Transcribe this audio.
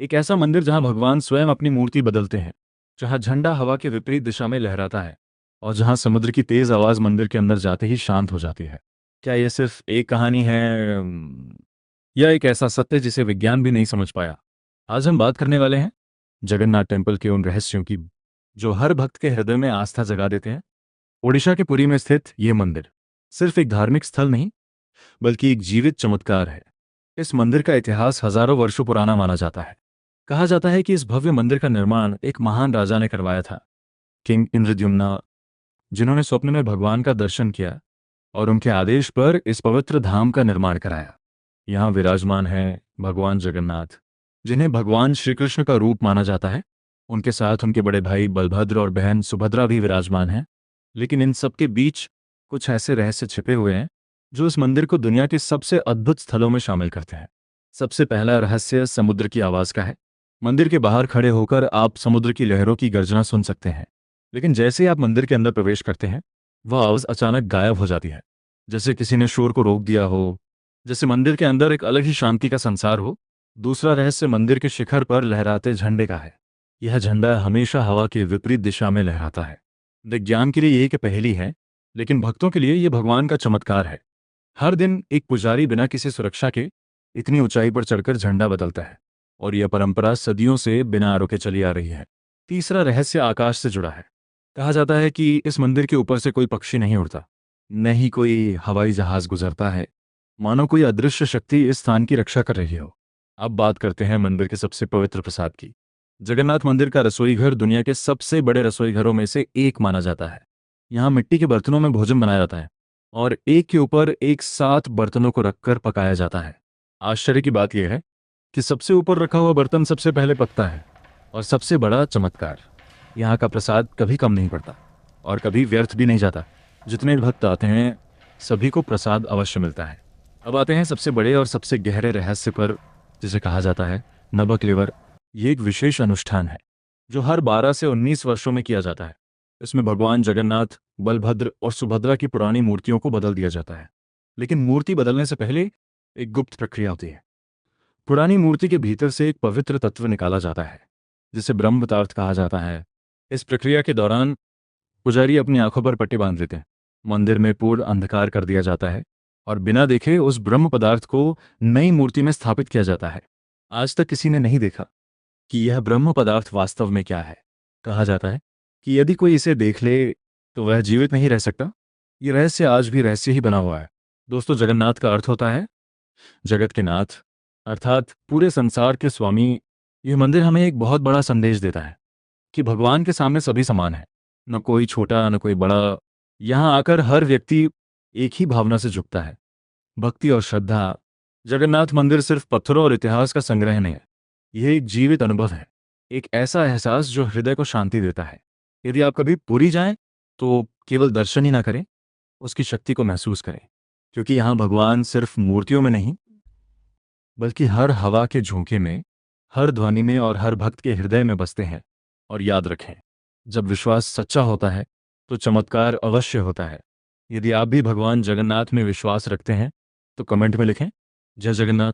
एक ऐसा मंदिर जहां भगवान स्वयं अपनी मूर्ति बदलते हैं, जहां झंडा हवा के विपरीत दिशा में लहराता है और जहां समुद्र की तेज आवाज मंदिर के अंदर जाते ही शांत हो जाती है। क्या यह सिर्फ एक कहानी है या एक ऐसा सत्य जिसे विज्ञान भी नहीं समझ पाया? आज हम बात करने वाले हैं जगन्नाथ टेम्पल के उन रहस्यों की जो हर भक्त के हृदय में आस्था जगा देते हैं। ओडिशा के पुरी में स्थित यह मंदिर सिर्फ एक धार्मिक स्थल नहीं, बल्कि एक जीवित चमत्कार है। इस मंदिर का इतिहास हजारों वर्षों पुराना माना जाता है। कहा जाता है कि इस भव्य मंदिर का निर्माण एक महान राजा ने करवाया था, किंग इंद्रद्युम्न, जिन्होंने स्वप्न में भगवान का दर्शन किया और उनके आदेश पर इस पवित्र धाम का निर्माण कराया। यहाँ विराजमान है भगवान जगन्नाथ, जिन्हें भगवान श्री कृष्ण का रूप माना जाता है। उनके साथ उनके बड़े भाई बलभद्र और बहन सुभद्रा भी विराजमान हैं। लेकिन इन सबके बीच कुछ ऐसे रहस्य छिपे हुए हैं जो इस मंदिर को दुनिया के सबसे अद्भुत स्थलों में शामिल करते हैं। सबसे पहला रहस्य समुद्र की आवाज का है। मंदिर के बाहर खड़े होकर आप समुद्र की लहरों की गर्जना सुन सकते हैं, लेकिन जैसे ही आप मंदिर के अंदर प्रवेश करते हैं, वह आवाज अचानक गायब हो जाती है, जैसे किसी ने शोर को रोक दिया हो, जैसे मंदिर के अंदर एक अलग ही शांति का संसार हो। दूसरा रहस्य मंदिर के शिखर पर लहराते झंडे का है। यह झंडा हमेशा हवा के विपरीत दिशा में लहराता है। विज्ञान के लिए यह एक पहेली है, लेकिन भक्तों के लिए यह भगवान का चमत्कार है। हर दिन एक पुजारी बिना किसी सुरक्षा के इतनी ऊंचाई पर चढ़कर झंडा बदलता है, और यह परंपरा सदियों से बिना रुके चली आ रही है। तीसरा रहस्य आकाश से जुड़ा है। कहा जाता है कि इस मंदिर के ऊपर से कोई पक्षी नहीं उड़ता, न ही कोई हवाई जहाज गुजरता है, मानो कोई अदृश्य शक्ति इस स्थान की रक्षा कर रही हो। अब बात करते हैं मंदिर के सबसे पवित्र प्रसाद की। जगन्नाथ मंदिर का रसोई घर दुनिया के सबसे बड़े रसोई घरों में से एक माना जाता है। यहाँ मिट्टी के बर्तनों में भोजन बनाया जाता है और एक के ऊपर एक सात बर्तनों को रखकर पकाया जाता है। आश्चर्य की बात यह है कि सबसे ऊपर रखा हुआ बर्तन सबसे पहले पकता है। और सबसे बड़ा चमत्कार, यहाँ का प्रसाद कभी कम नहीं पड़ता और कभी व्यर्थ भी नहीं जाता। जितने भक्त आते हैं सभी को प्रसाद अवश्य मिलता है। अब आते हैं सबसे बड़े और सबसे गहरे रहस्य पर, जिसे कहा जाता है नवकलेवर। ये एक विशेष अनुष्ठान है जो हर 12 से 19 वर्षों में किया जाता है। इसमें भगवान जगन्नाथ, बलभद्र और सुभद्रा की पुरानी मूर्तियों को बदल दिया जाता है। लेकिन मूर्ति बदलने से पहले एक गुप्त प्रक्रिया होती है। पुरानी मूर्ति के भीतर से एक पवित्र तत्व निकाला जाता है, जिसे ब्रह्म पदार्थ कहा जाता है। इस प्रक्रिया के दौरान पुजारी अपनी आंखों पर पट्टी बांध देते हैं। मंदिर में पूर्ण अंधकार कर दिया जाता है और बिना देखे उस ब्रह्म पदार्थ को नई मूर्ति में स्थापित किया जाता है। आज तक किसी ने नहीं देखा कि यह ब्रह्म पदार्थ वास्तव में क्या है। कहा जाता है कि यदि कोई इसे देख ले तो वह जीवित नहीं रह सकता। ये रहस्य आज भी रहस्य ही बना हुआ है। दोस्तों, जगन्नाथ का अर्थ होता है जगत के नाथ, अर्थात पूरे संसार के स्वामी। यह मंदिर हमें एक बहुत बड़ा संदेश देता है कि भगवान के सामने सभी समान है, न कोई छोटा न कोई बड़ा। यहाँ आकर हर व्यक्ति एक ही भावना से झुकता है, भक्ति और श्रद्धा। जगन्नाथ मंदिर सिर्फ पत्थरों और इतिहास का संग्रह नहीं है, यह एक जीवित अनुभव है, एक ऐसा एहसास जो हृदय को शांति देता है। यदि आप कभी पुरी जाएं तो केवल दर्शन ही ना करें, उसकी शक्ति को महसूस करें, क्योंकि यहाँ भगवान सिर्फ मूर्तियों में नहीं, बल्कि हर हवा के झोंके में, हर ध्वनि में और हर भक्त के हृदय में बसते हैं। और याद रखें, जब विश्वास सच्चा होता है तो चमत्कार अवश्य होता है। यदि आप भी भगवान जगन्नाथ में विश्वास रखते हैं तो कमेंट में लिखें, जय जगन्नाथ।